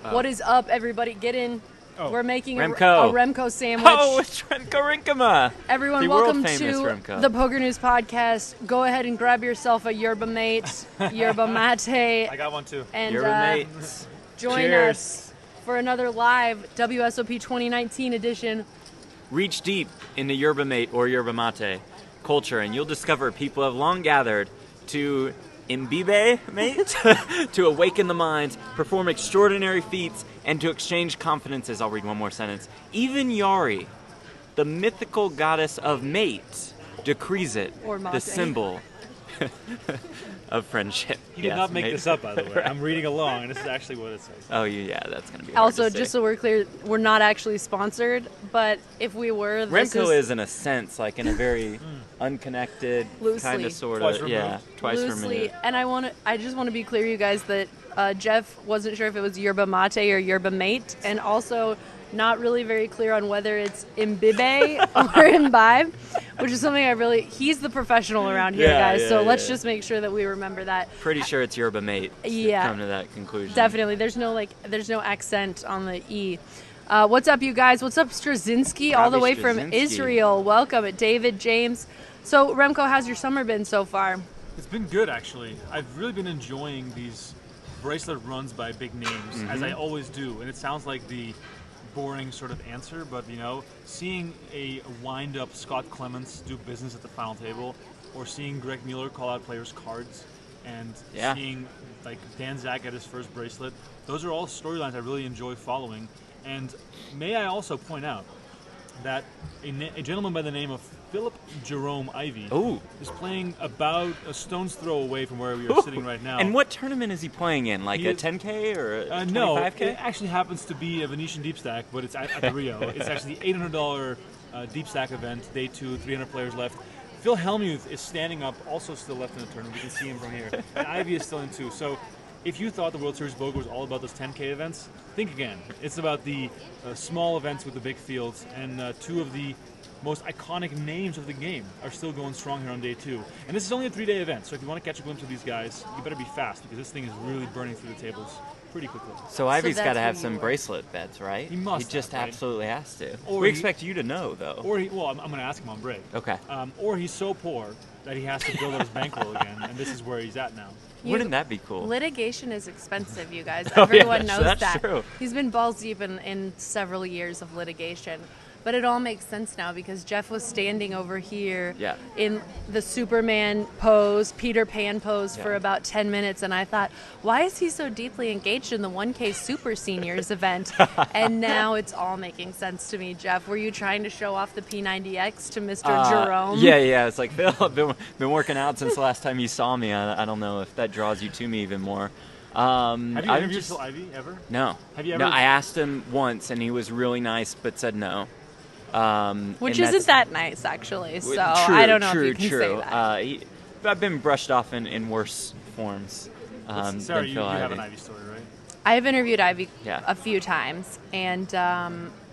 What is up, everybody? Get in. We're making a Remco sandwich. Oh, it's Remco Rinkema. Everyone, the welcome world-famous to Remco. the PokerNews podcast. Go ahead and grab yourself a yerba mate, yerba mate. I got one too. And Yerba mates. join Cheers. us for another live WSOP 2019 edition. Reach deep into yerba mate or yerba mate culture, and you'll discover people have long gathered to imbibe mate, to awaken the minds, perform extraordinary feats, and to exchange confidences. I'll read one more sentence. Even Yari, the mythical goddess of mate, decrees it, Or mate. the symbol of friendship. You did not make this up, by the way. I'm reading along, and this is actually what it says. Oh, yeah, that's going to be hard Also, to say. just so we're clear, we're not actually sponsored, but if we were, this Remco is in a sense, like in a very unconnected, Loosely. kind of, sort Twice of, removed. yeah, twice loosely. removed. And I just want to be clear, you guys, that Jeff wasn't sure if it was yerba mate or yerba mate, and also not really very clear on whether it's imbibe or imbibe, which is something he's the professional around here, Yeah, guys, yeah, so let's yeah. just make sure that we remember that. Pretty sure it's yerba mate. Yeah. Come to that conclusion. Definitely. There's no accent on the E. What's up, you guys? What's up, Straczynski, all the way from Straczynski. Israel? Welcome, David, James. So, Remco, how's your summer been so far? It's been good, actually. I've really been enjoying these bracelet runs by big names, as I always do. And it sounds like the boring sort of answer, but, seeing a wind-up Scott Clements do business at the final table, or seeing Greg Mueller call out players' cards, and seeing Dan Zach get his first bracelet, those are all storylines I really enjoy following. And may I also point out that a gentleman by the name of Philip Jerome Ivey is playing about a stone's throw away from where we are sitting right now. And what tournament is he playing in? Like He a is- 10K or a 25K? No, it actually happens to be a Venetian deep stack, but it's at the Rio. It's actually the $800 deep stack event, day 2, 300 players left. Phil Hellmuth is standing up, also still left in the tournament. We can see him from here. And Ivy is still in 2. So if you thought the World Series Poker was all about those 10K events, think again. It's about the small events with the big fields, and 2 of the most iconic names of the game are still going strong here on day 2. And this is only a 3-day event, so if you want to catch a glimpse of these guys, you better be fast, because this thing is really burning through the tables pretty quickly. So Ivy's that's got to where have you some were. bracelet bets, right? He must He just have, right? absolutely has to. Or We he- expect you to know, though. Or I'm going to ask him on break. Okay. Or he's so poor that he has to build up his bankroll again, and this is where he's at now. Wouldn't that be cool? Litigation is expensive, you guys. Oh, yeah, Everyone knows that's that. true. He's been balls deep in several years of litigation. But it all makes sense now because Jeff was standing over here in the Superman pose, Peter Pan pose for about 10 minutes. And I thought, why is he so deeply engaged in the 1K Super Seniors event? And now it's all making sense to me, Jeff. Were you trying to show off the P90X to Mr. Jerome? Yeah. It's like, Phil, I've been working out since the last time you saw me. I don't know if that draws you to me even more. Have you I'm interviewed just- Phil Ivey ever? No. Have you No, ever- I asked him once, and he was really nice, but said no. Which and isn't that nice, actually. So True, I don't know true, if you can true. say that. I've been brushed off in worse forms than Sarah, you Phil have Ivey. an Ivy story, right? I've interviewed Ivy Yeah. a few times, and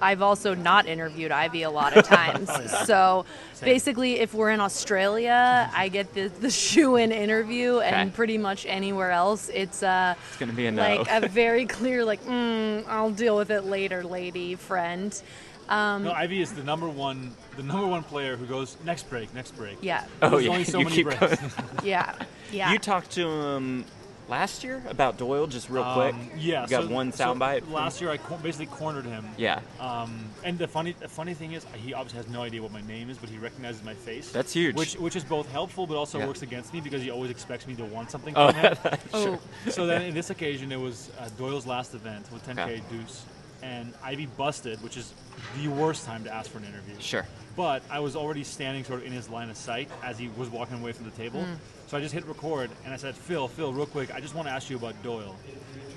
I've also not interviewed Ivy a lot of times. So basically, if we're in Australia, I get the shoe-in interview, and Okay. pretty much anywhere else, it's It's going to be a no. like a very clear, I'll deal with it later, lady friend. No, Ivy is the number one player who goes next break. Yeah, There's only so you many keep breaks. yeah. You talked to him last year about Doyle, just real quick. Yeah, You got one soundbite. Last year, I basically cornered him. Yeah, And the funny thing is, he obviously has no idea what my name is, but he recognizes my face. That's huge. Which is both helpful, but also Yeah. works against me because he always expects me to want something Oh, from him. Oh, So then, in this occasion, it was Doyle's last event with 10K Okay. deuce, and Ivy busted, which is the worst time to ask for an interview. sure. But I was already standing sort of in his line of sight as he was walking away from the table. So I just hit record and I said, Phil, real quick, I just want to ask you about Doyle.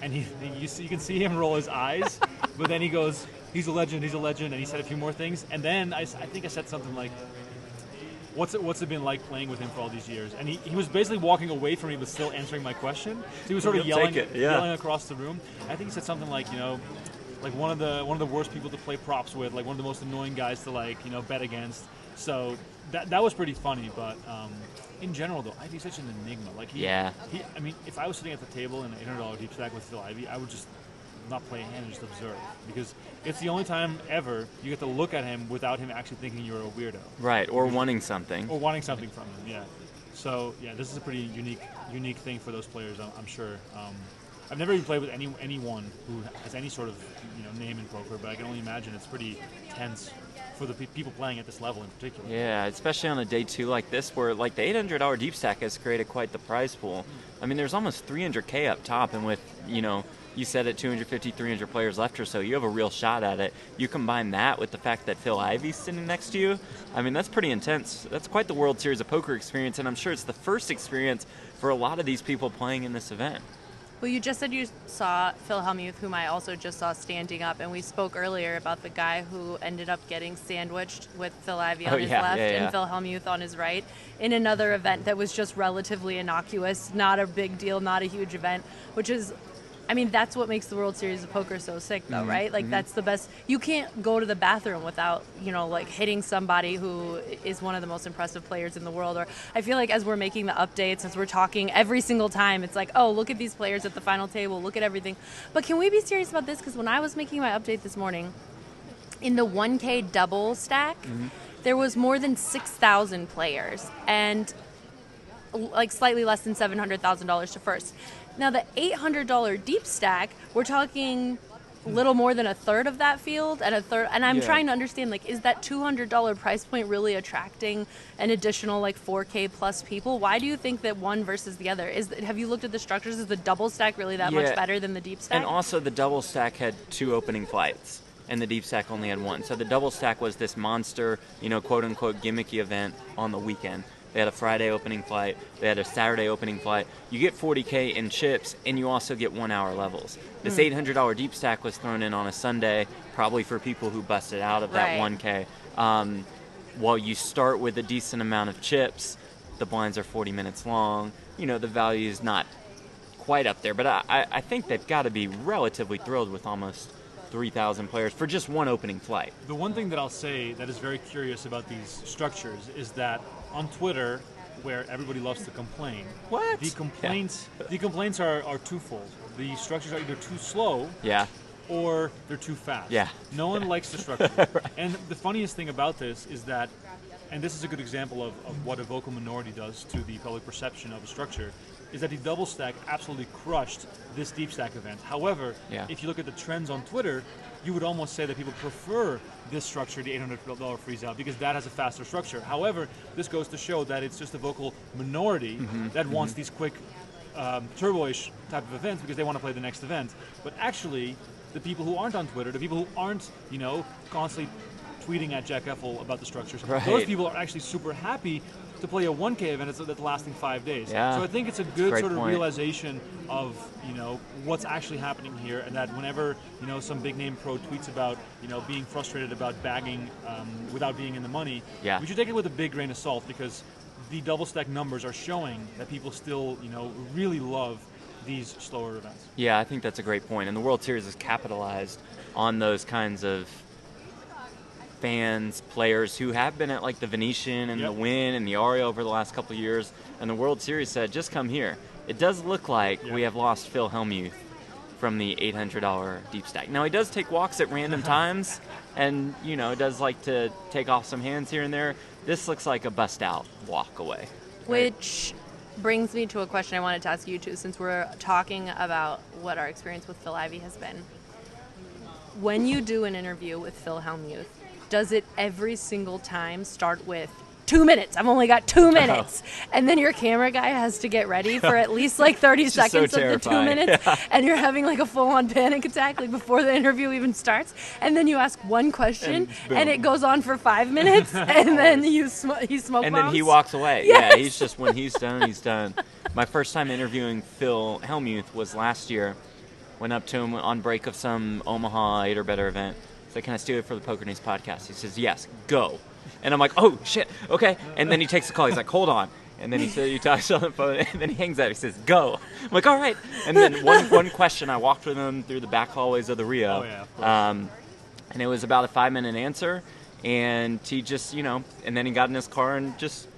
And you can see him roll his eyes, but then he goes, he's a legend, and he said a few more things. And then I think I said something like, what's it been like playing with him for all these years? And he was basically walking away from me but still answering my question. So he was sort of He'll yelling, take it, yeah. yelling across the room. I think he said something like, like one of the worst people to play props with, like one of the most annoying guys to bet against. So that was pretty funny, but in general though, Ivy's such an enigma. Like I mean, if I was sitting at the table in an $800 deep stack with Phil Ivey, I would just not play a hand and just observe, because it's the only time ever you get to look at him without him actually thinking you're a weirdo. Right, or wanting something. Or wanting something from him, yeah. So yeah, this is a pretty unique thing for those players, I'm sure. I've never even played with anyone who has any sort of name in poker, but I can only imagine it's pretty tense for the people playing at this level in particular. Yeah, especially on a day 2 like this, where like the $800 deep stack has created quite the prize pool. I mean, there's almost 300K up top, and with you said it, 250, 300 players left or so, you have a real shot at it. You combine that with the fact that Phil Ivey's sitting next to you, I mean, that's pretty intense. That's quite the World Series of Poker experience, and I'm sure it's the first experience for a lot of these people playing in this event. Well, you just said you saw Phil Hellmuth, whom I also just saw standing up, and we spoke earlier about the guy who ended up getting sandwiched with Phil Ivey on his left and Phil Hellmuth on his right in another event that was just relatively innocuous, not a big deal, not a huge event, which is, I mean, that's what makes the World Series of Poker so sick, though, right? Like, that's the best. You can't go to the bathroom without, like hitting somebody who is one of the most impressive players in the world. Or I feel like as we're making the updates, as we're talking every single time, it's like, oh, look at these players at the final table, look at everything. But can we be serious about this? Because when I was making my update this morning, in the 1K double stack, there was more than 6,000 players and like slightly less than $700,000 to first. Now, the $800 deep stack, we're talking a little more than a third of that field, and I'm trying to understand, like, is that $200 price point really attracting an additional, like, 4K plus people? Why do you think that one versus the other? Have you looked at the structures? Is the double stack really that much better than the deep stack? And also, the double stack had 2 opening flights, and the deep stack only had 1. So the double stack was this monster, quote-unquote gimmicky event on the weekend. They had a Friday opening flight. They had a Saturday opening flight. You get 40K in chips, and you also get 1-hour levels. This $800 deep stack was thrown in on a Sunday, probably for people who busted out of that 1K. While you start with a decent amount of chips, the blinds are 40 minutes long. The value is not quite up there, but I think they've got to be relatively thrilled with almost 3,000 players for just one opening flight. The one thing that I'll say that is very curious about these structures is that on Twitter, where everybody loves to complain, the complaints are twofold. The structures are either too slow, or they're too fast. No one likes the structure. Right. And the funniest thing about this is that, and this is a good example of what a vocal minority does to the public perception of a structure, is that the double stack absolutely crushed this deep stack event. However, if you look at the trends on Twitter, you would almost say that people prefer this structure, the $800 freeze out, because that has a faster structure. However, this goes to show that it's just a vocal minority that wants these quick turbo-ish type of events because they want to play the next event. But actually, the people who aren't on Twitter, the people who aren't, constantly tweeting at Jack Effel about the structures, those people are actually super happy to play a 1K event that's lasting 5 days. So I think it's a good sort of realization of what's actually happening here, and that whenever some big name pro tweets about being frustrated about bagging without being in the money, we should take it with a big grain of salt, because the double stack numbers are showing that people still really love these slower events. Yeah, I think that's a great point, and the World Series has capitalized on those kinds of fans, players who have been at like the Venetian and the Wynn and the Aria over the last couple of years, and the World Series said, just come here. It does look like we have lost Phil Hellmuth from the $800 deep stack. Now, he does take walks at random times, and does like to take off some hands here and there. This looks like a bust out walk away. Which brings me to a question I wanted to ask you too, since we're talking about what our experience with Phil Ivey has been. When you do an interview with Phil Hellmuth, does it every single time start with 2 minutes? I've only got 2 minutes. And then your camera guy has to get ready for at least like 30 seconds of the 2 minutes. And you're having like a full-on panic attack like before the interview even starts. And then you ask one question and it goes on for 5 minutes. And then he smoke bombs. And then he walks away. Yes. Yeah, he's just, when he's done, he's done. My first time interviewing Phil Hellmuth was last year. Went up to him on break of some Omaha 8 or better event. So can I steal it for the PokerNews podcast? He says, yes, go. And I'm like, oh, shit, okay. And then he takes the call. He's like, hold on. And then he talks on the phone, and then he hangs up. He says, go. I'm like, all right. And then one question, I walked with him through the back hallways of the Rio. Oh, yeah, of course. And it was about a 5-minute answer. And he just, and then he got in his car and just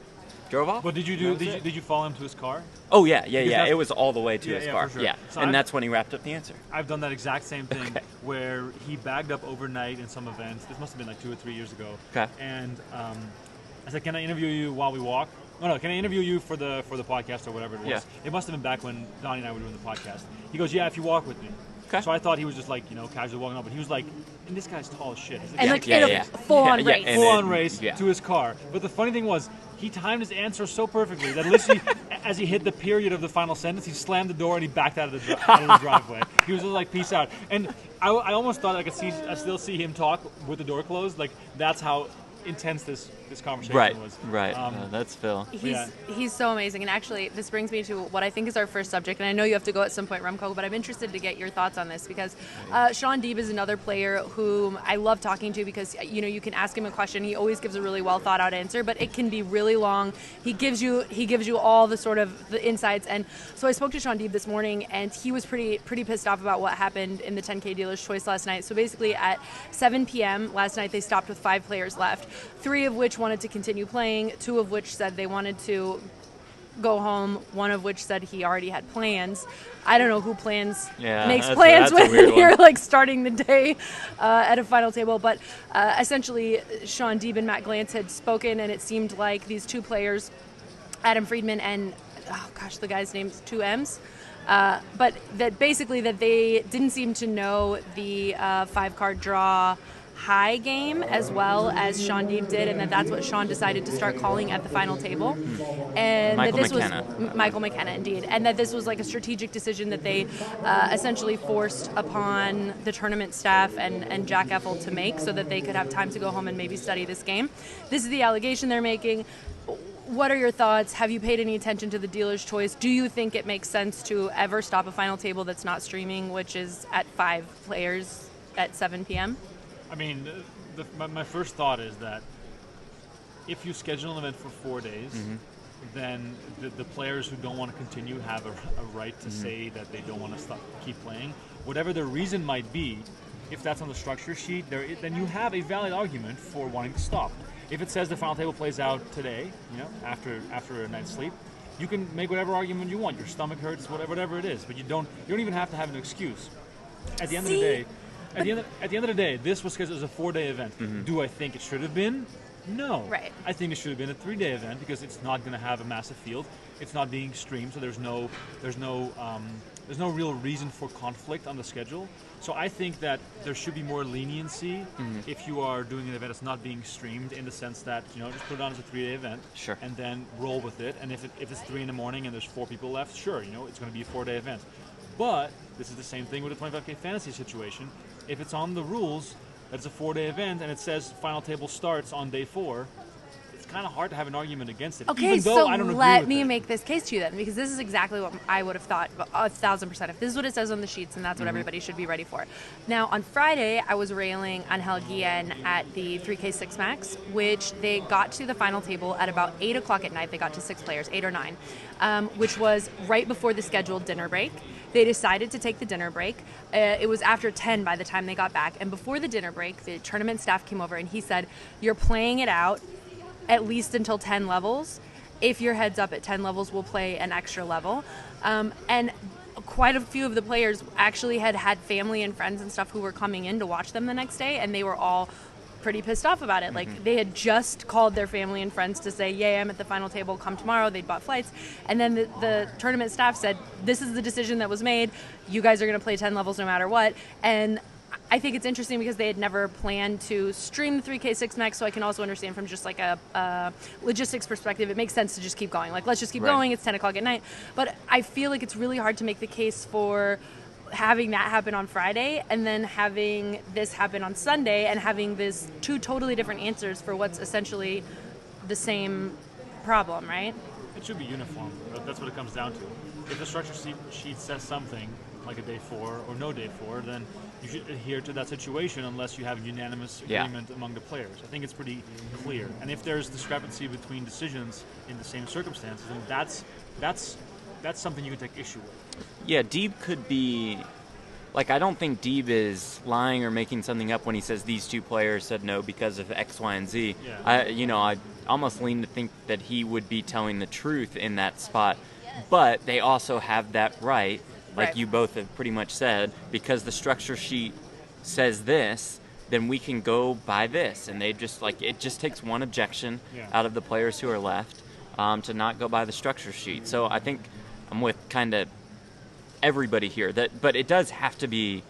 drove off. But did you follow him to his car? Oh yeah. It was all the way to his car. For sure. Yeah, So and that's when he wrapped up the answer. I've done that exact same thing where he bagged up overnight in some events. This must have been like 2 or 3 years ago. Okay. And I said, "Can I interview you while we walk?" Oh no, can I interview you for the podcast or whatever it was? Yeah. It must have been back when Donnie and I were doing the podcast. He goes, "Yeah, if you walk with me." Okay. So I thought he was just like, casually walking up, but he was like, and this guy's tall as shit. He's like, And in a full-on race. Full-on race to his car. But the funny thing was, he timed his answer so perfectly that literally, as he hit the period of the final sentence, he slammed the door and he backed out of the driveway. He was just like, peace out. And I almost thought I still see him talk with the door closed. Like, that's how intense this conversation was. Right. That's Phil. He's so amazing. And actually, this brings me to what I think is our first subject. And I know you have to go at some point, Remco, but I'm interested to get your thoughts on this because Shaun Deeb is another player whom I love talking to because, you can ask him a question. He always gives a really well thought out answer, but it can be really long. He gives you all the sort of the insights. And so I spoke to Shaun Deeb this morning, and he was pretty pissed off about what happened in the 10K Dealer's Choice last night. So basically at 7 p.m. last night, they stopped with 5 players left, 3 of which wanted to continue playing, 2 of which said they wanted to go home, 1 of which said he already had plans. I don't know who makes plans when you're like starting the day at a final table, but essentially Shaun Deeb and Matt Glantz had spoken, and it seemed like these 2 players, Adam Friedman and the guy's name's 2 M's, but that basically that they didn't seem to know the 5-card draw high game as well as Shaun Deeb did, and that's what Shaun decided to start calling at the final table. And Michael McKenna, indeed, and that this was like a strategic decision that they essentially forced upon the tournament staff and Jack Effel to make so that they could have time to go home and maybe study this game. This is the allegation they're making. What are your thoughts? Have you paid any attention to the dealer's choice? Do you think it makes sense to ever stop a final table that's not streaming, which is at 5 players at 7 p.m.? I mean, my first thought is that if you schedule an event for 4 days, then the players who don't want to continue have a right to say that they don't want to keep playing. Whatever their reason might be, if that's on the structure sheet, then you have a valid argument for wanting to stop. If it says the final table plays out today, after a night's sleep, you can make whatever argument you want. Your stomach hurts, whatever it is, but you don't even have to have an excuse. At the end of the day. At the end of the day, this was scheduled as a 4-day event. Do I think it should have been? No. Right. I think it should have been a 3-day event because it's not going to have a massive field. It's not being streamed, so there's no real reason for conflict on the schedule. So I think that there should be more leniency if you are doing an event that's not being streamed, in the sense that just put it on as a 3-day event, and then roll with it. And if it's 3 in the morning and there's 4 people left, sure, it's going to be a 4-day event. But this is the same thing with a 25K fantasy situation. If it's on the rules that it's a 4-day event and it says final table starts on day 4, it's kind of hard to have an argument against it. Okay, even though so I don't agree let with me it. make this case to you then, because this is exactly what I would have thought 1,000%. If this is what it says on the sheets, and that's what everybody should be ready for. Now, on Friday, I was railing Angel Guillen at the 3K 6 Max, which they got to the final table at about 8 o'clock at night. They got to 6 players, 8 or 9, which was right before the scheduled dinner break. They decided to take the dinner break. It was after 10 by the time they got back. And before the dinner break, the tournament staff came over and he said, "You're playing it out at least until 10 levels. If your head's up at 10 levels, we'll play an extra level." And quite a few of the players actually had family and friends and stuff who were coming in to watch them the next day, and they were all pretty pissed off about it. Like, they had just called their family and friends to say, "Yay, I'm at the final table, come tomorrow." They'd bought flights, and then the tournament staff said, "This is the decision that was made. You guys are going to play 10 levels no matter what." And I think it's interesting because they had never planned to stream the 3K 6 Max, so I can also understand from just like a logistics perspective, it makes sense to just keep going. Like, let's just keep going. It's 10 o'clock at night. But I feel like it's really hard to make the case for having that happen on Friday and then having this happen on Sunday and having this 2 totally different answers for what's essentially the same problem, right? It should be uniform. That's what it comes down to. If the structure sheet says something like a day 4 or no day 4, then you should adhere to that situation unless you have unanimous agreement among the players. I think it's pretty clear. And if there's discrepancy between decisions in the same circumstances, then that's something you can take issue with. Yeah, Deeb could be like, I don't think Deeb is lying or making something up when he says these two players said no because of X, Y, and Z. Yeah. I almost lean to think that he would be telling the truth in that spot. But they also have that right, like you both have pretty much said, because the structure sheet says this, then we can go by this. And they just, like, it just takes one objection out of the players who are left to not go by the structure sheet. So I think I'm with kind of everybody here, but it does have to be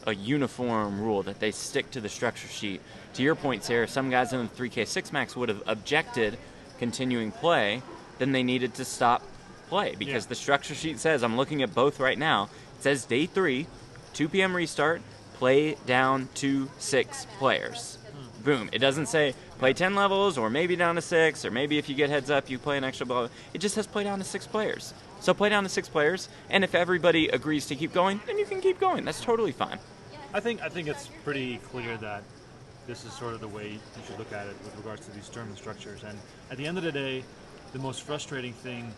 a uniform rule that they stick to the structure sheet. To your point, Sarah, some guys in the 3K6 max would have objected continuing play, then they needed to stop play because the structure sheet says, I'm looking at both right now, it says day 3, 2 p.m. restart, play down to 6 players. Boom. It doesn't say play 10 levels or maybe down to 6 or maybe if you get heads up you play an extra ball. It just says play down to 6 players. So play down to 6 players, and if everybody agrees to keep going, then you can keep going. That's totally fine. I think it's pretty clear that this is sort of the way you should look at it with regards to these tournament structures. And at the end of the day, the most frustrating thing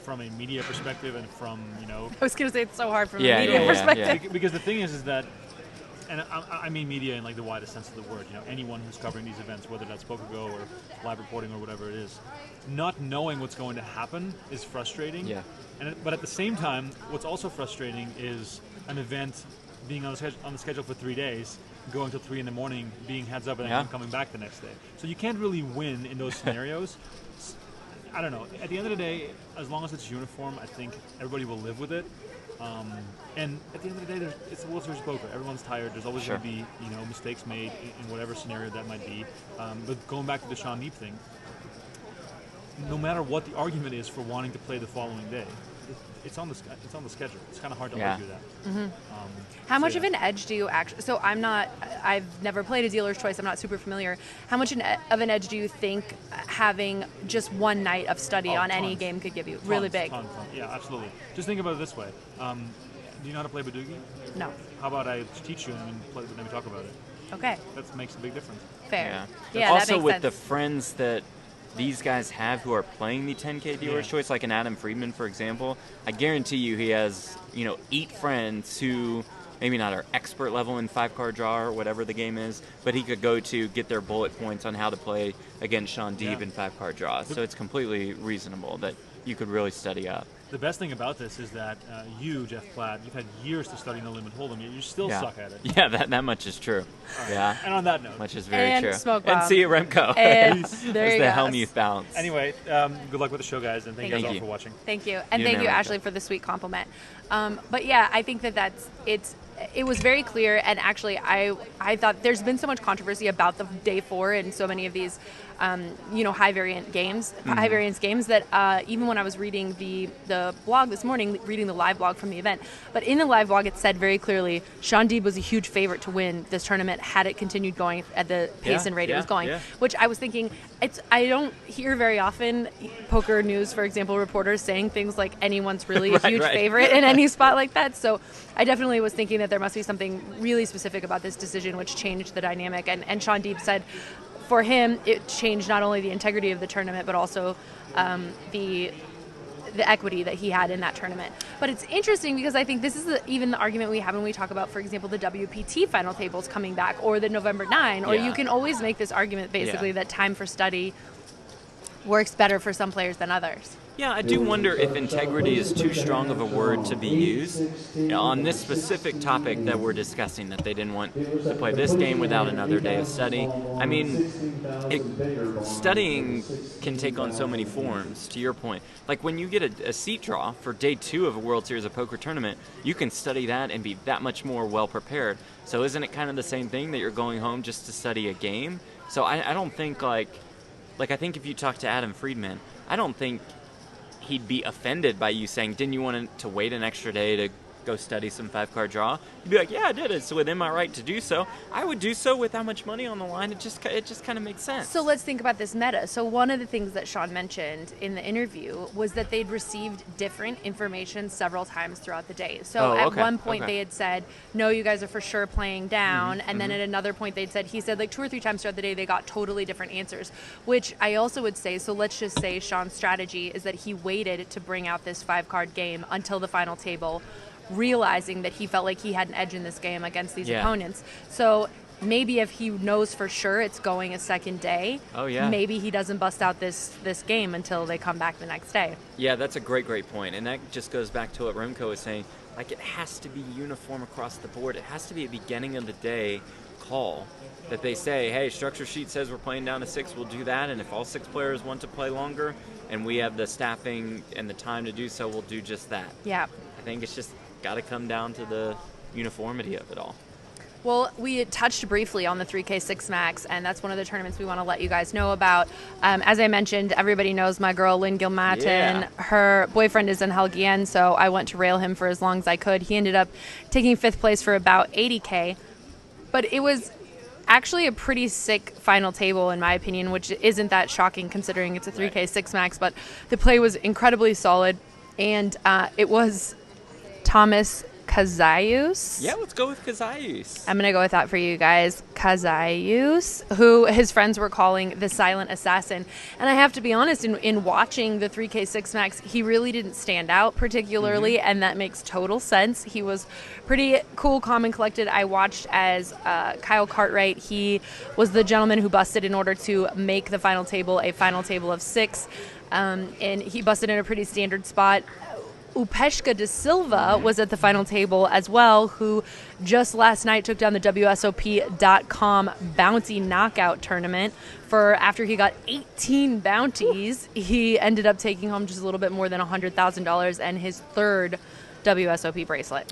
from a media perspective and from, I was going to say it's so hard from a media perspective. Yeah. Because the thing is that, and I mean media in like the widest sense of the word, anyone who's covering these events, whether that's PokerGo or live reporting or whatever it is, not knowing what's going to happen is frustrating. Yeah. But at the same time, what's also frustrating is an event being on the schedule for 3 days, going till 3 in the morning, being heads up, and then coming back the next day. So you can't really win in those scenarios. I don't know. At the end of the day, as long as it's uniform, I think everybody will live with it. And at the end of the day, it's the World Series of Poker. Everyone's tired. There's always going to be mistakes made in whatever scenario that might be. But going back to the Shaun Deeb thing, no matter what the argument is for wanting to play the following day, it's on the schedule. It's kind of hard to argue that. Mm-hmm. How much of an edge do you actually? So I've never played a dealer's choice. I'm not super familiar. How much of an edge do you think having just one night of study on any game could give you? Really big. Ton. Yeah, absolutely. Just think about it this way. Do you know how to play Badugi? No. How about I teach you and then we talk about it? Okay. That makes a big difference. Fair. Yeah. that Also, makes with sense. the friends that these guys have who are playing the 10K dealer's choice, like an Adam Friedman, for example, I guarantee you he has, 8 friends who maybe not are expert level in 5-card draw or whatever the game is, but he could go to get their bullet points on how to play against Shaun Deeb in 5-card draw. So it's completely reasonable that you could really study up. The best thing about this is that you, Jeff Platt, you've had years to study No Limit Hold'em, yet you still suck at it. Yeah, that much is true. Right. Yeah. And on that note, much is very true. Smoke bomb. And see you, Remco. And there you you the go. Helmuth bounce. Anyway, good luck with the show, guys, and thank you guys all for watching. Thank you, and thank you, Ashley, for the sweet compliment. But yeah, I think it was very clear, and actually, I thought there's been so much controversy about the day 4 and so many of these, high variance games that even when I was reading the blog this morning, reading the live blog from the event, but in the live blog it said very clearly Shaun Deeb was a huge favorite to win this tournament had it continued going at the pace and rate it was going, which I was thinking, I don't hear very often PokerNews, for example, reporters saying things like anyone's really a huge favorite in any spot like that. So I definitely was thinking that there must be something really specific about this decision which changed the dynamic. And Shaun Deeb said for him it changed not only the integrity of the tournament but also the equity that he had in that tournament. But it's interesting because I think this is even the argument we have when we talk about, for example, the WPT final tables coming back or the November 9, or you can always make this argument basically that time for study works better for some players than others. Yeah, I do wonder if integrity is too strong of a word to be used on this specific topic that we're discussing, that they didn't want to play this game without another day of study. I mean, studying can take on so many forms, to your point. Like when you get a seat draw for day 2 of a World Series of Poker tournament, you can study that and be that much more well prepared. So isn't it kind of the same thing that you're going home just to study a game? So I don't think like I think if you talk to Adam Friedman, I don't think he'd be offended by you saying, didn't you want to wait an extra day to go study some 5-card draw? You'd be like, yeah, I did. It's within my right to do so. I would do so with how much money on the line. It just kind of makes sense. So let's think about this meta. So one of the things that Shaun mentioned in the interview was that they'd received different information several times throughout the day. So at one point they had said, no, you guys are for sure playing down. And then at another point he said like 2 or 3 times throughout the day they got totally different answers, which I also would say, so let's just say Shaun's strategy is that he waited to bring out this 5-card game until the final table realizing that he felt like he had an edge in this game against these Yeah. opponents. So maybe if he knows for sure it's going a second day, maybe he doesn't bust out this game until they come back the next day. Yeah, that's a great point. And that just goes back to what Remco was saying. Like, it has to be uniform across the board. It has to be a beginning of the day call that they say, hey, structure sheet says we're playing down to 6, we'll do that. And if all 6 players want to play longer and we have the staffing and the time to do so, we'll do just that. Yeah. I think it's just got to come down to the uniformity of it all. Well, we touched briefly on the 3K6 Max, and that's one of the tournaments we want to let you guys know about. As I mentioned, everybody knows my girl, Lynn Gilmatin. Yeah. Her boyfriend is Angel Guillen, so I went to rail him for as long as I could. He ended up taking 5th place for about 80K. But it was actually a pretty sick final table, in my opinion, which isn't that shocking considering it's a 3K6 Max. But the play was incredibly solid, and it was Thomas Kazayus. Yeah, let's go with Kazayus. I'm going to go with that for you guys. Kazayus, who his friends were calling the silent assassin. And I have to be honest, in watching the 3K6 Max, he really didn't stand out particularly, and that makes total sense. He was pretty cool, calm, and collected. I watched as Kyle Cartwright, he was the gentleman who busted in order to make the final table a final table of 6, and he busted in a pretty standard spot. Upeshka de Silva was at the final table as well, who just last night took down the WSOP.com bounty knockout tournament. After he got 18 bounties, he ended up taking home just a little bit more than $100,000 and his 3rd WSOP bracelet.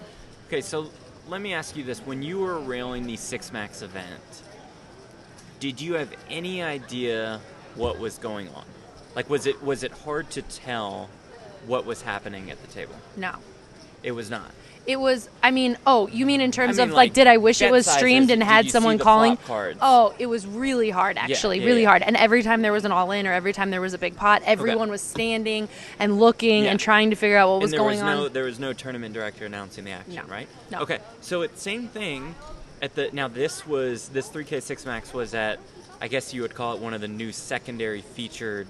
Okay, so let me ask you this. When you were railing the 6 Max event, did you have any idea what was going on? Like, was it hard to tell what was happening at the table? No. It was not. It was, you mean in terms of, like, did I wish it was bet streamed sizes, and had did you someone see the calling? flop cards? Oh, it was really hard, actually, really hard. And every time there was an all-in or every time there was a big pot, everyone was standing and looking and trying to figure out what was going on. There was no tournament director announcing the action, right? No. Okay, so it's same thing at the, now this 3K6 Max was at, I guess you would call it one of the new secondary featured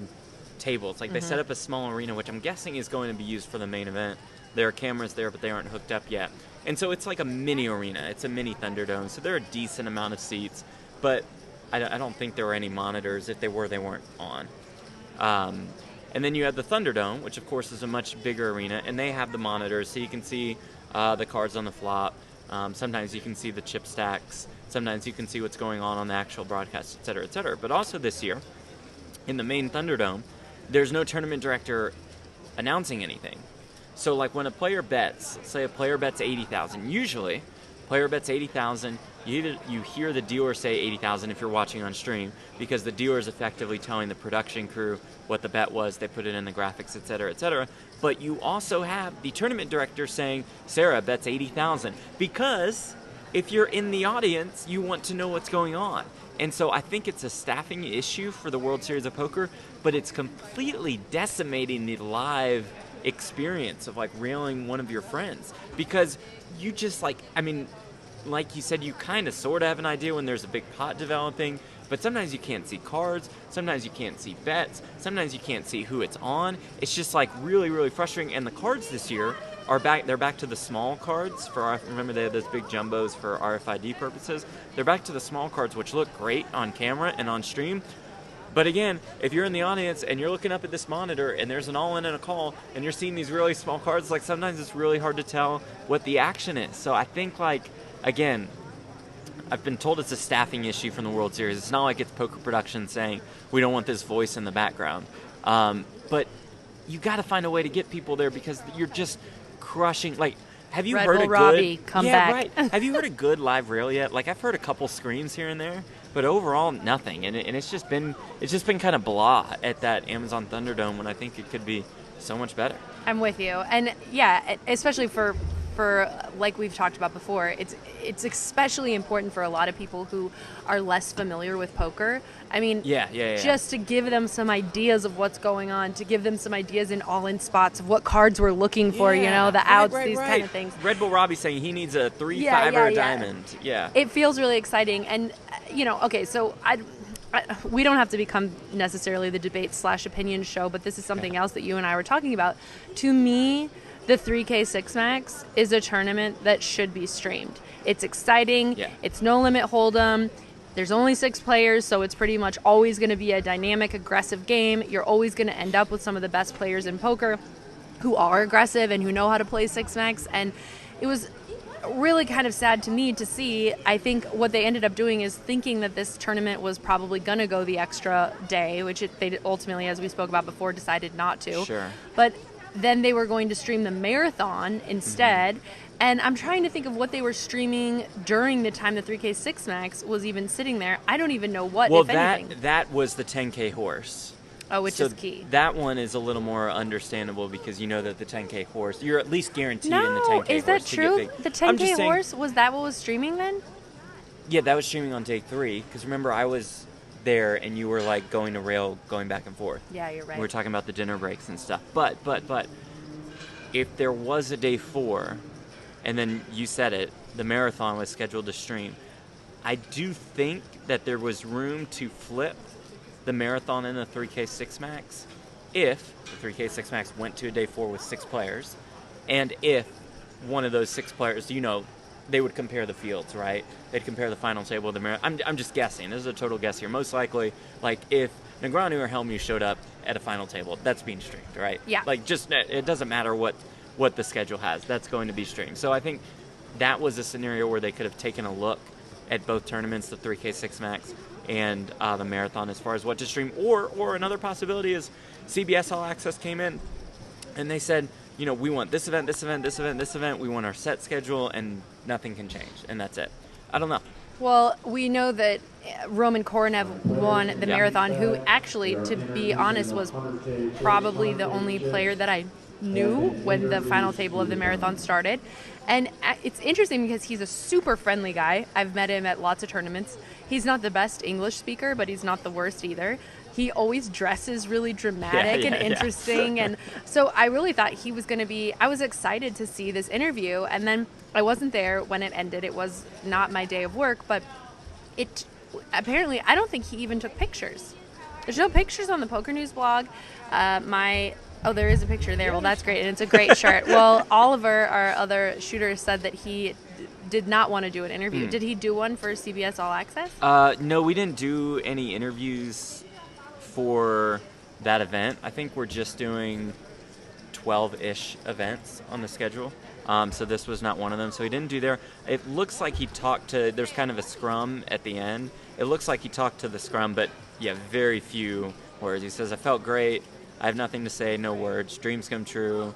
tables. Like, they set up a small arena, which I'm guessing is going to be used for the main event. There are cameras there, but they aren't hooked up yet. And so it's like a mini arena. It's a mini Thunderdome, so there are a decent amount of seats, but I don't think there were any monitors. If they were, they weren't on. And then you have the Thunderdome, which of course is a much bigger arena, and they have the monitors, so you can see the cards on the flop. Sometimes you can see the chip stacks. Sometimes you can see what's going on the actual broadcast, et cetera, et cetera. But also this year, in the main Thunderdome, there's no tournament director announcing anything. So, like, when a player bets, say a player bets 80,000, usually player bets 80,000, you hear the dealer say 80,000 if you're watching on stream, because the dealer is effectively telling the production crew what the bet was. They put it in the graphics, et cetera, et cetera. But you also have the tournament director saying, Sarah bets 80,000, because if you're in the audience, you want to know what's going on. And so I think it's a staffing issue for the World Series of Poker, but it's completely decimating the live experience of, like, railing one of your friends, because you just, like you said, you kind of sort of have an idea when there's a big pot developing, but sometimes you can't see cards, sometimes you can't see bets, sometimes you can't see who it's on. It's just, like, really, really frustrating. And the cards this year are back. They're back to the small cards remember they had those big jumbos for RFID purposes. They're back to the small cards, which look great on camera and on stream. But again, if you're in the audience and you're looking up at this monitor and there's an all-in and a call and you're seeing these really small cards, like, sometimes it's really hard to tell what the action is. So I think, like, again, I've been told it's a staffing issue from the World Series. It's not like it's poker production saying we don't want this voice in the background. But you got to find a way to get people there, because you're just crushing. Like, have you heard a Robbie, good? come yeah, back. Right. Have you heard a good live rail yet? Like, I've heard a couple screams here and there, but overall nothing. And it's just been kind of blah at that Amazon Thunderdome, when I think it could be so much better. I'm with you, and yeah, especially for like we've talked about before, it's especially important for a lot of people who are less familiar with poker. I mean, just to give them some ideas of what's going on, to give them some ideas in all-in spots of what cards we're looking for, the outs, these kind of things. Red Bull Robbie saying he needs a 3-5 or a diamond. Yeah. It feels really exciting, and okay, so we don't have to become necessarily the debate/opinion show, but this is something else that you and I were talking about. To me, the 3K Six Max is a tournament that should be streamed. It's exciting. Yeah. It's no limit hold'em. There's only 6 players, so it's pretty much always going to be a dynamic, aggressive game. You're always going to end up with some of the best players in poker who are aggressive and who know how to play Six Max. And it was really kind of sad to me to see. I think what they ended up doing is thinking that this tournament was probably going to go the extra day, which they ultimately, as we spoke about before, decided not to. Sure. But then they were going to stream the marathon instead. And I'm trying to think of what they were streaming during the time the 3K Six Max was even sitting there. I don't even know what, if anything. That was the 10K horse. Oh, which is key. That one is a little more understandable because you know that the 10K horse, you're at least guaranteed in the 10K horse. No, is that true? The 10K horse, saying, was that what was streaming then? Yeah, that was streaming on day 3. Because remember, I was there and you were like going to rail, going back and forth. Yeah, you're right. We were talking about the dinner breaks and stuff. But, if there was a day 4, and then you said it, the marathon was scheduled to stream, I do think that there was room to flip the marathon and the 3K Six Max if the 3K Six Max went to a day 4 with 6 players, and if one of those 6 players, they would compare the fields, right? They'd compare the final table with the marathon. I'm just guessing. This is a total guess here. Most likely, like, if Negreanu or Helmu showed up at a final table, that's being streamed, right? Yeah. Like, just, it doesn't matter what the schedule has. That's going to be streamed. So I think that was a scenario where they could have taken a look at both tournaments, the 3K Six Max and the marathon, as far as what to stream. Or another possibility is CBS All Access came in and they said, we want this event, this event, this event, this event. We want our set schedule, and nothing can change, and that's it. I don't know. Well, we know that Roman Koronev won the marathon, who actually, to be honest, was probably the only player that I knew when the final table of the marathon started. And it's interesting because he's a super friendly guy. I've met him at lots of tournaments. He's not the best English speaker, but he's not the worst either. He always dresses really dramatic and interesting. And so I really thought he was going to be, I was excited to see this interview. And then I wasn't there when it ended. It was not my day of work, but apparently, I don't think he even took pictures. There's no pictures on the PokerNews blog. Oh, there is a picture there. Well, that's great. And it's a great shirt. Well, Oliver, our other shooter, said that he did not want to do an interview. Did he do one for CBS All Access? No, we didn't do any interviews for that event. I think we're just doing 12-ish events on the schedule. So this was not one of them. So he didn't do there. It looks like he talked to, there's kind of a scrum at the end. It looks like he talked to the scrum, but yeah, very few words. He says, I felt great. I have nothing to say, no words. Dreams come true.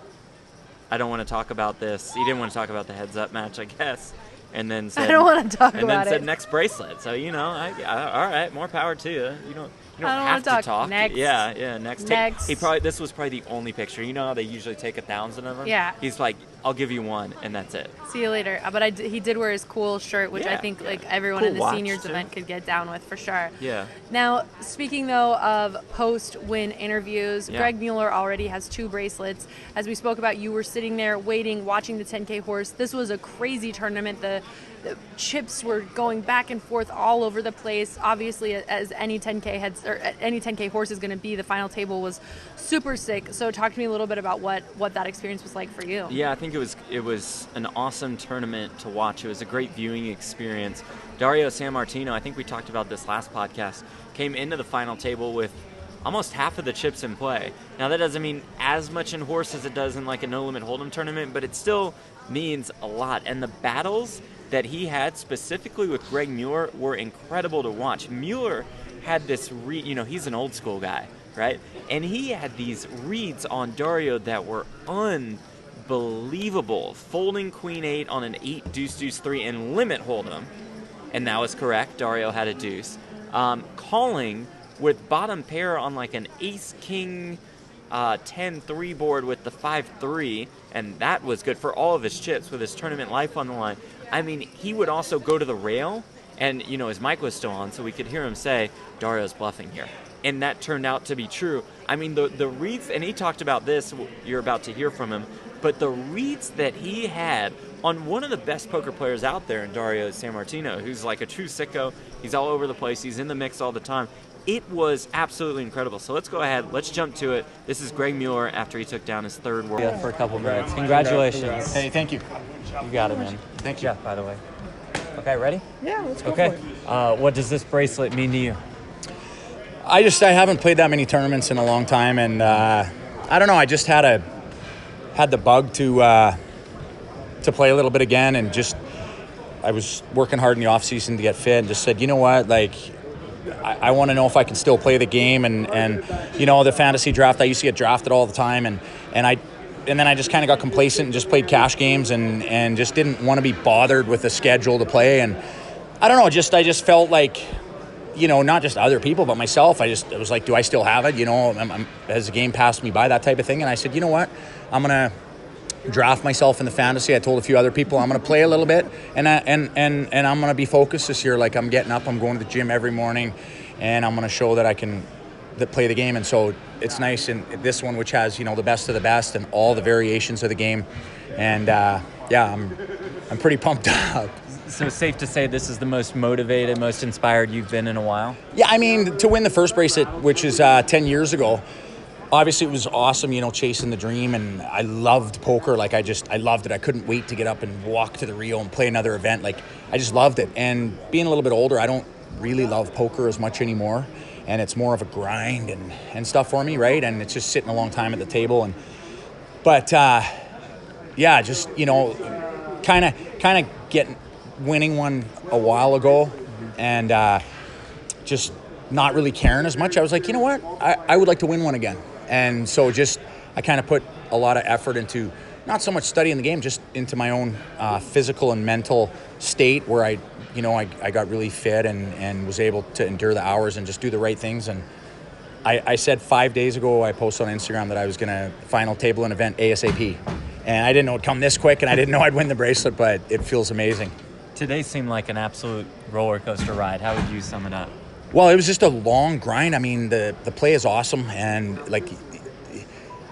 I don't want to talk about this. He didn't want to talk about the heads-up match, I guess. And then said, I don't want to talk about it. And then said next bracelet. So, all right, more power to you. You don't have to talk. Next. Yeah, next. Next. This was probably the only picture. You know how they usually take 1,000 of them? Yeah. He's like, I'll give you one, and that's it. See you later. But he did wear his cool shirt, which I think like everyone in the seniors event could get down with for sure. Yeah. Now, speaking though of post-win interviews, Greg Mueller already has 2 bracelets. As we spoke about, you were sitting there waiting, watching the 10K horse. This was a crazy tournament. The chips were going back and forth all over the place. Obviously, as any 10K horse is going to be, the final table was super sick. So talk to me a little bit about what that experience was like for you. Yeah, I think it was an awesome tournament to watch. It was a great viewing experience. Dario Sammartino, I think we talked about this last podcast, came into the final table with almost half of the chips in play. Now, that doesn't mean as much in horse as it does in like a no-limit hold'em tournament, but it still means a lot. And the battles that he had specifically with Greg Mueller were incredible to watch. Mueller had this he's an old school guy, right? And he had these reads on Dario that were unbelievable. Folding queen 8 on an 8 deuce deuce 3 and limit hold'em, and that was correct. Dario had a deuce. Calling with bottom pair on like an ace king 10-3 board with the 5-3, and that was good for all of his chips with his tournament life on the line. I mean, he would also go to the rail, and his mic was still on, so we could hear him say, Dario's bluffing here. And that turned out to be true. I mean, the reads, and he talked about this, you're about to hear from him, but the reads that he had on one of the best poker players out there in Dario Sammartino, who's like a true sicko. He's all over the place. He's in the mix all the time. it was absolutely incredible. So let's go ahead. Let's jump to it. This is Greg Mueller after he took down his third world. Yeah, for a couple minutes. Congratulations. Hey, thank you. You got it, man. Thank you. Yeah, by the way. Okay, ready? Yeah, let's go Okay. for it. What does this bracelet mean to you? I haven't played that many tournaments in a long time, and I don't know. I just had the bug to play a little bit again, and I was working hard in the off season to get fit, and just said, you know what, like, I want to know if I can still play the game, and you know, the fantasy draft, I used to get drafted all the time, and then I just kind of got complacent and just played cash games and just didn't want to be bothered with the schedule to play. And I don't know, I just felt like, you know, not just other people but myself, it was like, do I still have it? You know, has the game passed me by, that type of thing? And I said, you know what, I'm gonna draft myself in the fantasy. I told a few other people I'm going to play a little bit, and I'm going to be focused this year. Like, I'm getting up, I'm going to the gym every morning, and I'm going to show that I can play the game. And so it's nice in this one, which has, you know, the best of the best and all the variations of the game. And I'm pretty pumped up. So it's safe to say this is the most motivated, most inspired you've been in a while? Yeah, I mean, to win the first bracelet, which is 10 years ago, obviously it was awesome, you know, chasing the dream, and I loved poker. Like, I loved it. I couldn't wait to get up and walk to the Rio and play another event. Like, I just loved it. And being a little bit older, I don't really love poker as much anymore, and it's more of a grind and stuff for me, right? And it's just sitting a long time at the table. But just, you know, kind of winning one a while ago, and just not really caring as much. I was like, you know what? I would like to win one again. And so I kind of put a lot of effort into not so much studying the game, just into my own physical and mental state, where I got really fit and was able to endure the hours and just do the right things. And I said 5 days ago, I posted on Instagram that I was going to final table an event ASAP. And I didn't know it'd come this quick, and I didn't know I'd win the bracelet, but it feels amazing. Today seemed like an absolute roller coaster ride. How would you sum it up? Well, it was just a long grind. I mean, the play is awesome, and like,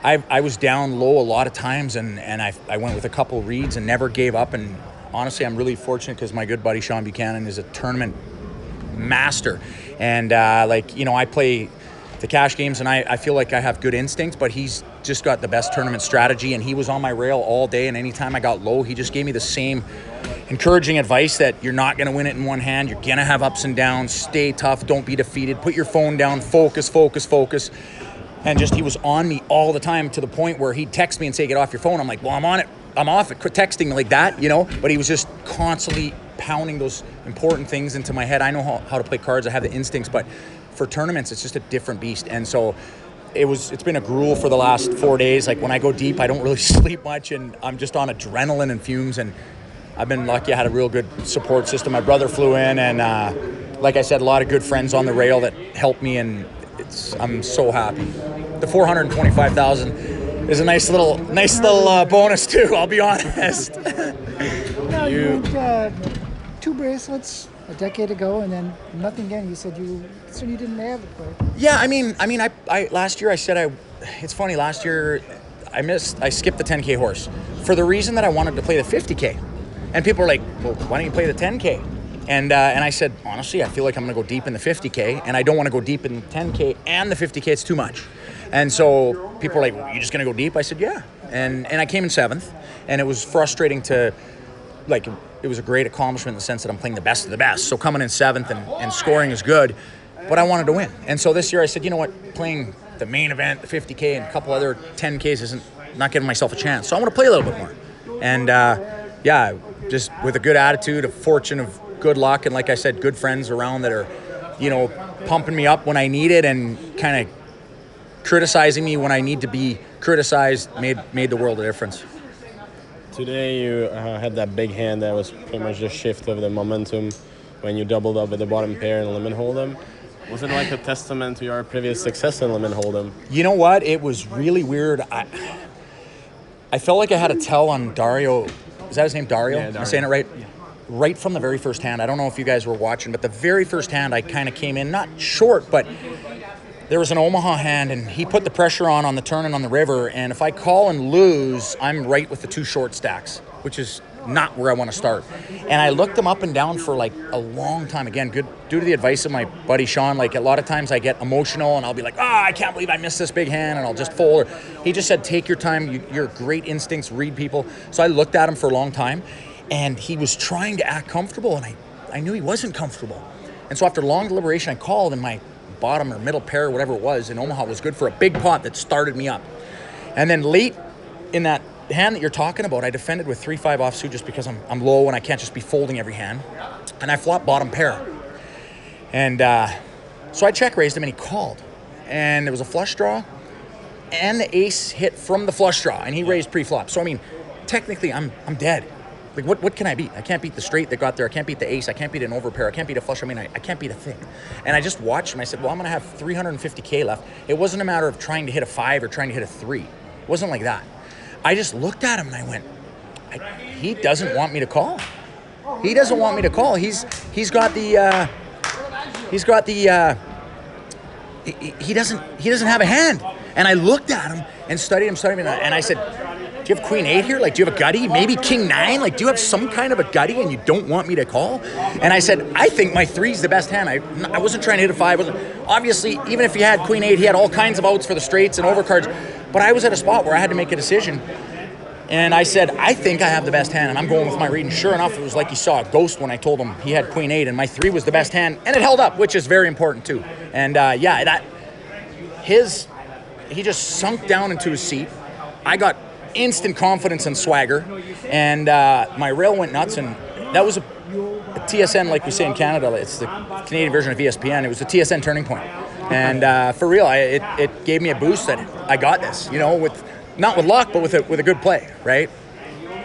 I was down low a lot of times, and I went with a couple reads and never gave up. And honestly, I'm really fortunate because my good buddy Shaun is a tournament master, and I play the cash games, and I feel like I have good instincts, but he's just got the best tournament strategy, and he was on my rail all day, and anytime I got low, he just gave me the same encouraging advice that you're not going to win it in one hand. You're going to have ups and downs. Stay tough. Don't be defeated. Put your phone down. Focus. And he was on me all the time, to the point where he'd text me and say, get off your phone. I'm like, well, I'm on it. I'm off it. Quit texting me like that, you know? But he was just constantly pounding those important things into my head. I know how to play cards. I have the instincts. But for tournaments, it's just a different beast. And so it's been a gruel for the last 4 days. Like, when I go deep, I don't really sleep much, and I'm just on adrenaline and fumes. And I've been lucky. I had a real good support system. My brother flew in, and like I said, a lot of good friends on the rail that helped me, and I'm so happy. The $425,000 is a nice little bonus too, I'll be honest. No, you went 2 bracelets a decade ago, and then nothing again. You said you didn't have it, but Yeah, I mean, I last year I said it's funny. Last year I skipped the 10K horse for the reason that I wanted to play the 50K. And people are like, well, why don't you play the 10K? And I said, honestly, I feel like I'm going to go deep in the 50K, and I don't want to go deep in the 10K and the 50K. It's too much. And so people are like, well, you just going to go deep? I said, yeah. And I came in 7th, and it was frustrating to, like, it was a great accomplishment in the sense that I'm playing the best of the best. So coming in 7th and scoring is good, but I wanted to win. And so this year I said, you know what, playing the main event, the 50K, and a couple other 10Ks not giving myself a chance. So I want to play a little bit more. And just with a good attitude, a fortune of good luck, and like I said, good friends around that are, you know, pumping me up when I need it, and kind of criticizing me when I need to be criticized, made the world a difference. Today you had that big hand that was pretty much the shift of the momentum when you doubled up with the bottom pair in limit hold'em. Was it like a testament to your previous success in limit hold'em? You know what? It was really weird. I felt like I had a tell on Dario. Is that his name, Dario? Yeah, Dario. Am I saying it right? Yeah. Right from the very first hand. I don't know if you guys were watching, but the very first hand I kind of came in, not short, but there was an Omaha hand, and he put the pressure on the turn and on the river, and if I call and lose, I'm right with the 2 short stacks, which is not where I want to start. And I looked him up and down for like a long time. Again, good due to the advice of my buddy Shaun. Like a lot of times I get emotional and I'll be like, I can't believe I missed this big hand, and I'll just fold. He just said, take your time. Your great instincts, read people. So I looked at him for a long time, and he was trying to act comfortable, and I knew he wasn't comfortable. And so after long deliberation, I called, and my bottom or middle pair, whatever it was, in Omaha was good for a big pot that started me up. And then late in that hand that you're talking about, I defended with 3-5 offsuit just because I'm low and I can't just be folding every hand. And I flopped bottom pair. And so I check raised him, and he called. And there was a flush draw, and the ace hit from the flush draw, and he raised pre-flop. So I mean, technically I'm dead. Like, what can I beat? I can't beat the straight that got there. I can't beat the ace. I can't beat an overpair. I can't beat a flush. I mean, I can't beat a thing. And I just watched him. I said, well, I'm going to have $350K left. It wasn't a matter of trying to hit a 5 or trying to hit a 3. It wasn't like that. I just looked at him and I went, he doesn't want me to call. He doesn't want me to call. He doesn't have a hand. And I looked at him and studied him, and I said, do you have queen 8 here? Like, do you have a gutty? Maybe king 9? Like, do you have some kind of a gutty and you don't want me to call? And I said, I think my 3 is the best hand. I wasn't trying to hit a 5. Obviously, even if he had queen 8, he had all kinds of outs for the straights and overcards. But I was at a spot where I had to make a decision. And I said, I think I have the best hand, and I'm going with my read. And sure enough, it was like he saw a ghost when I told him he had queen 8, and my 3 was the best hand. And it held up, which is very important too. And he just sunk down into his seat. I got instant confidence and swagger, and my rail went nuts, and that was a TSN, like we say in Canada. It's the Canadian version of ESPN. It was a TSN turning point, and for real, it gave me a boost that I got this, not with luck, but with a good play, right?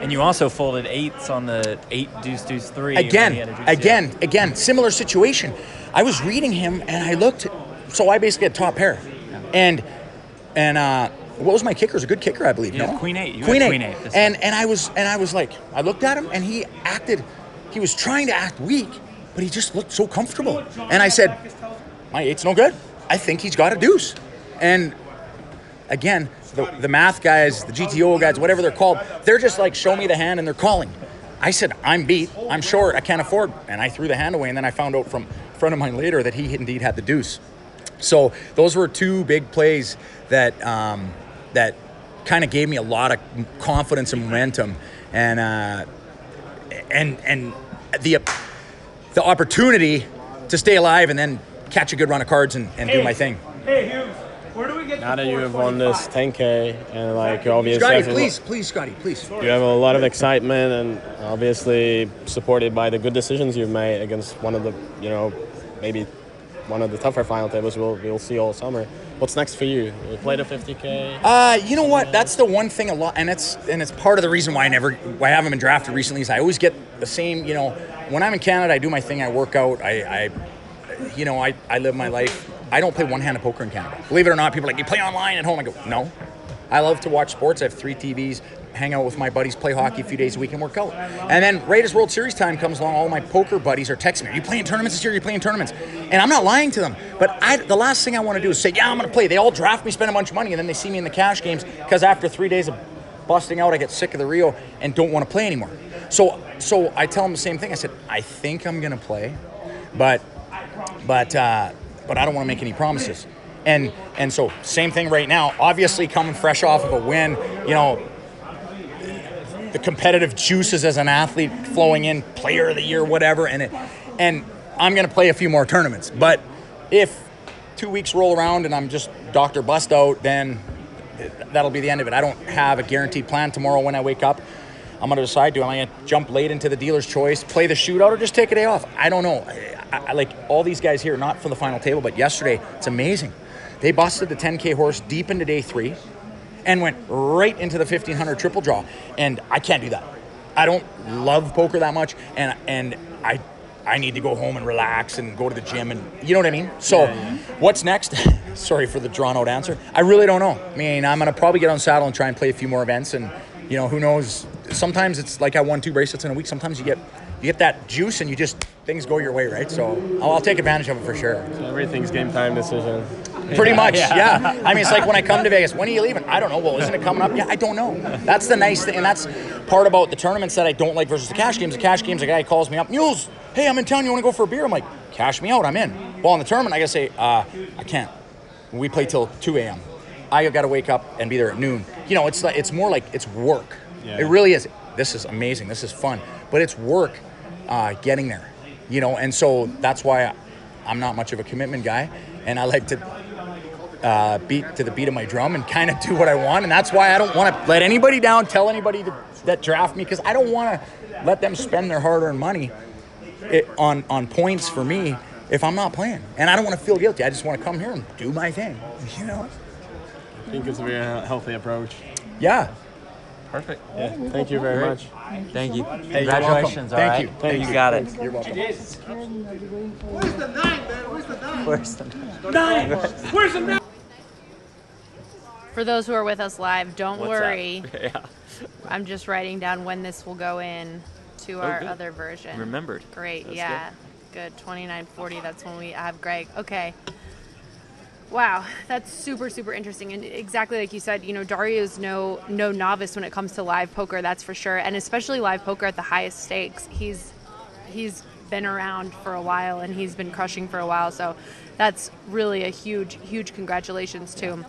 And you also folded 8s on the 8 deuce deuce 3. Again, similar situation. I was reading him, and I looked, so I basically had top pair, and what was my kicker? It was a good kicker, I believe. Yeah, no? Queen 8. You Queen had 8. Queen 8. And I was like, I looked at him, and he was trying to act weak, but he just looked so comfortable. And I said, my 8's no good. I think he's got a deuce. And again, the math guys, the GTO guys, whatever they're called, they're just like, show me the hand, and they're calling. I said, I'm beat. I'm short. I can't afford. And I threw the hand away, and then I found out from a friend of mine later that he indeed had the deuce. So those were 2 big plays that kind of gave me a lot of confidence and momentum, and the opportunity to stay alive and then catch a good run of cards and do my thing. Hey, Hughes, where do we get? Now that you have won this 10K, and like you obviously Scotty, Scotty, please. You have a lot of excitement, and obviously supported by the good decisions you've made against one of the, maybe one of the tougher final tables we'll see all summer. What's next for you? You play the 50K? You know what? That's the one thing a lot, and it's part of the reason why I haven't been drafted recently. Is I always get the same. When I'm in Canada, I do my thing. I work out. I live my life. I don't play one-handed poker in Canada. Believe it or not, people are like, you play online at home. I go, no. I love to watch sports. I have 3 TVs, hang out with my buddies, play hockey a few days a week, and work out. And then right as World Series time comes along, all my poker buddies are texting me, are you playing tournaments this year? Are you playing tournaments? And I'm not lying to them. But the last thing I want to do is say, yeah, I'm going to play. They all draft me, spend a bunch of money, and then they see me in the cash games because after 3 days of busting out, I get sick of the Rio and don't want to play anymore. So I tell them the same thing. I said, I think I'm going to play, but I don't want to make any promises. And so same thing right now, obviously coming fresh off of a win, the competitive juices as an athlete flowing in, player of the year, whatever, and I'm going to play a few more tournaments. But if 2 weeks roll around and I'm just Dr. Bust Out, then that'll be the end of it. I don't have a guaranteed plan tomorrow when I wake up. I'm going to decide, am I going to jump late into the dealer's choice, play the shootout, or just take a day off? I don't know. I like all these guys here, not for the final table, but yesterday, it's amazing. They busted the 10K horse deep into day 3 and went right into the 1500 triple draw. And I can't do that. I don't love poker that much, and I need to go home and relax and go to the gym, and you know what I mean? So what's next? Sorry for the drawn out answer. I really don't know. I mean, I'm going to probably get on saddle and try and play a few more events, and who knows? Sometimes it's like I won 2 bracelets in a week. Sometimes you get that juice and things go your way, right? So I'll take advantage of it for sure. So everything's game time decision. Pretty much, yeah. I mean, it's like when I come to Vegas, when are you leaving? I don't know. Well, isn't it coming up? Yeah, I don't know. That's the nice thing, and that's part about the tournaments that I don't like versus the cash games. The cash games, a guy calls me up, Mules, hey, I'm in town, you want to go for a beer? I'm like, cash me out, I'm in. Well, in the tournament, I got to say, I can't. We play till 2 a.m. I got to wake up and be there at noon. You know, it's more like it's work. Yeah. It really is. This is amazing. This is fun. But it's work getting there, you know, and so that's why I'm not much of a commitment guy, and I like to beat to the beat of my drum and kind of do what I want, and that's why I don't want to let anybody down, tell anybody that draft me, because I don't want to let them spend their hard-earned money on points for me if I'm not playing, and I don't want to feel guilty. I just want to come here and do my thing, you know. I think it's a very healthy approach. Yeah. Perfect. Yeah. Thank you very much. Thank you. Hey, Congratulations. All right. Thank you. You got it. You're welcome. Where's the 9, man? Where's the 9? Where's the 9? Where's the 9? For those who are with us live, don't What's worry. Yeah. I'm just writing down when this will go in to our good. other version. Remembered. Great. That's Yeah. Good. 29:40. That's when we have Greg. Okay. Wow, that's super, super interesting. And exactly like you said, you know, Dario's no novice when it comes to live poker, that's for sure. And especially live poker at the highest stakes. He's been around for a while and he's been crushing for a while. So that's really a huge, huge congratulations to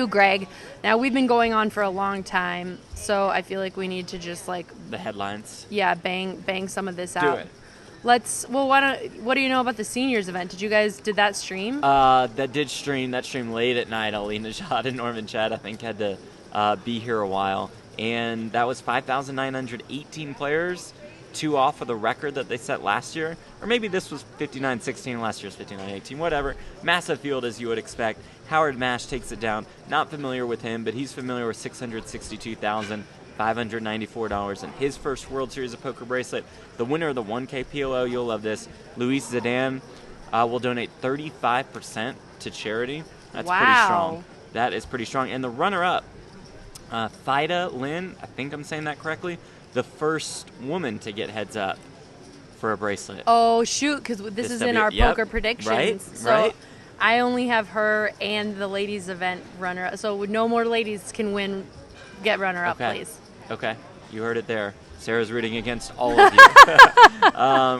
Greg. Now, we've been going on for a long time, so I feel like we need to just like The headlines. yeah, bang some of this out. Do it. What do you know about the seniors event? Did that stream? That did stream. That streamed late at night. Alina Jad and Norman Chad, I think, had to be here a while. And that was 5,918 players, 2 off of the record that they set last year. Or maybe this was 59-16, last year's 59-18, whatever. Massive field, as you would expect. Howard Mash takes it down. Not familiar with him, but he's familiar with $662,594 in his first World Series of Poker bracelet. The winner of the 1K PLO, you'll love this, Luis Zidane, will donate 35% to charity. That's pretty strong. That is pretty strong. And the runner-up, Thida Lin, I think I'm saying that correctly, the first woman to get heads up for a bracelet. Oh, shoot, because this is in our poker predictions. Right, so right. I only have her and the ladies event runner-up. So no more ladies can get runner-up, please. Okay, you heard it there. Sarah's rooting against all of you.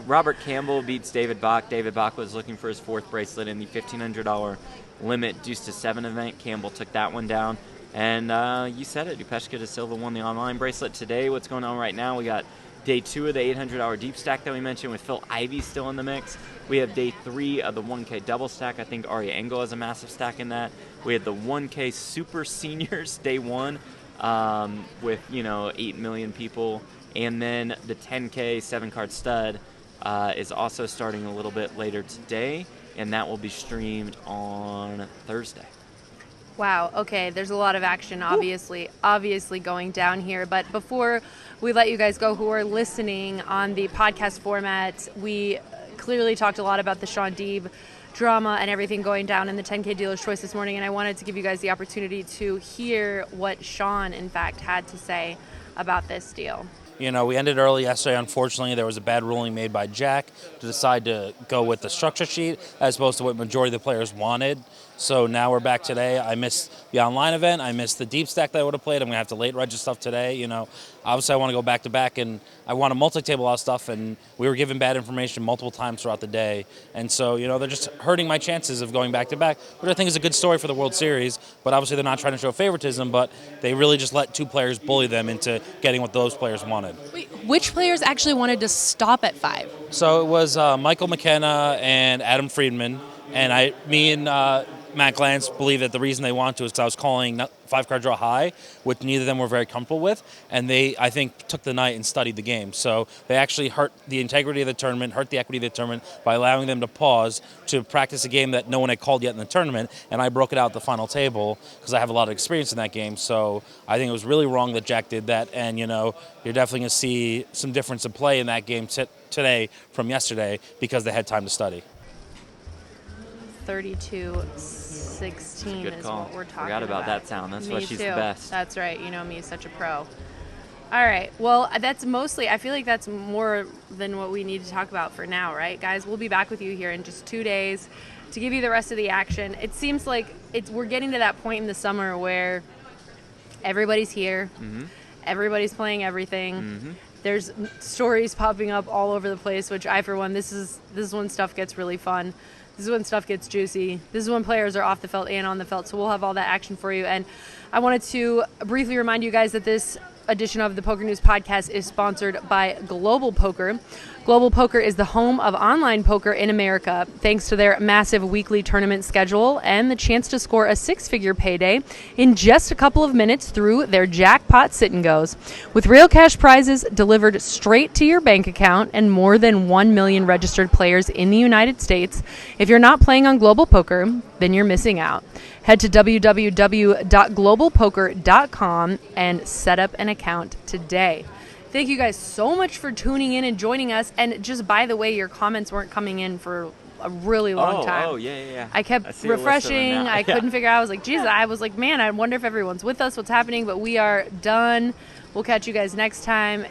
Robert Campbell beats David Bach. David Bach was looking for his 4th bracelet in the $1,500 limit deuce to 7 event. Campbell took that one down. And you said it, Dupeshka da Silva won the online bracelet today. What's going on right now? We got day 2 of the $800 deep stack that we mentioned with Phil Ivey still in the mix. We have day 3 of the 1K double stack. I think Ari Engel has a massive stack in that. We have the 1K Super Seniors day 1 with, 8 million people. And then the 10K 7-card stud is also starting a little bit later today, and that will be streamed on Thursday. Wow, okay, there's a lot of action obviously going down here. But before we let you guys go who are listening on the podcast format, we clearly talked a lot about the Shaun Deeb drama and everything going down in the 10K Dealer's Choice this morning, and I wanted to give you guys the opportunity to hear what Shaun, in fact, had to say about this deal. You know, we ended early yesterday. Unfortunately, there was a bad ruling made by Jack to decide to go with the structure sheet as opposed to what majority of the players wanted. So now we're back today. I missed the online event. I missed the deep stack that I would have played. I'm going to have to late register stuff today. You know, obviously I want to go back to back, and I want to multi-table all stuff, and we were given bad information multiple times throughout the day. And so, you know, they're just hurting my chances of going back to back, which I think is a good story for the World Series. But obviously they're not trying to show favoritism, but they really just let 2 players bully them into getting what those players wanted. Wait, which players actually wanted to stop at 5? So it was Michael McKenna and Adam Friedman, and me and Matt Glantz believe that the reason they want to is because I was calling 5-card draw high, which neither of them were very comfortable with, and they, I think, took the night and studied the game. So they actually hurt the integrity of the tournament, hurt the equity of the tournament by allowing them to pause to practice a game that no one had called yet in the tournament, and I broke it out at the final table because I have a lot of experience in that game. So I think it was really wrong that Jack did that, and, you know, you're definitely going to see some difference in play in that game today from yesterday because they had time to study. 32-16 Good is call. what we're talking about. Forgot about that sound. That's why she's the best. That's right. You know me, such a pro. All right. Well, that's mostly, I feel like that's more than what we need to talk about for now, right, guys? We'll be back with you here in just 2 days to give you the rest of the action. It seems like we're getting to that point in the summer where everybody's here. Mm-hmm. Everybody's playing everything. Mm-hmm. There's stories popping up all over the place, which I, for one, this is when stuff gets really fun. This is when stuff gets juicy. This is when players are off the felt and on the felt. So we'll have all that action for you. And I wanted to briefly remind you guys that this edition of the Poker News podcast is sponsored by Global Poker. Global Poker is the home of online poker in America, thanks to their massive weekly tournament schedule and the chance to score a six-figure payday in just a couple of minutes through their Jackpot Sit and Goes. With real cash prizes delivered straight to your bank account and more than 1 million registered players in the United States, if you're not playing on Global Poker, then you're missing out. Head to www.globalpoker.com and set up an account today. Thank you guys so much for tuning in and joining us. And just by the way, your comments weren't coming in for a really long time. Oh, yeah. I kept refreshing. I couldn't figure out. I was like, Jesus, I was like, man, I wonder if everyone's with us, what's happening. But we are done. We'll catch you guys next time.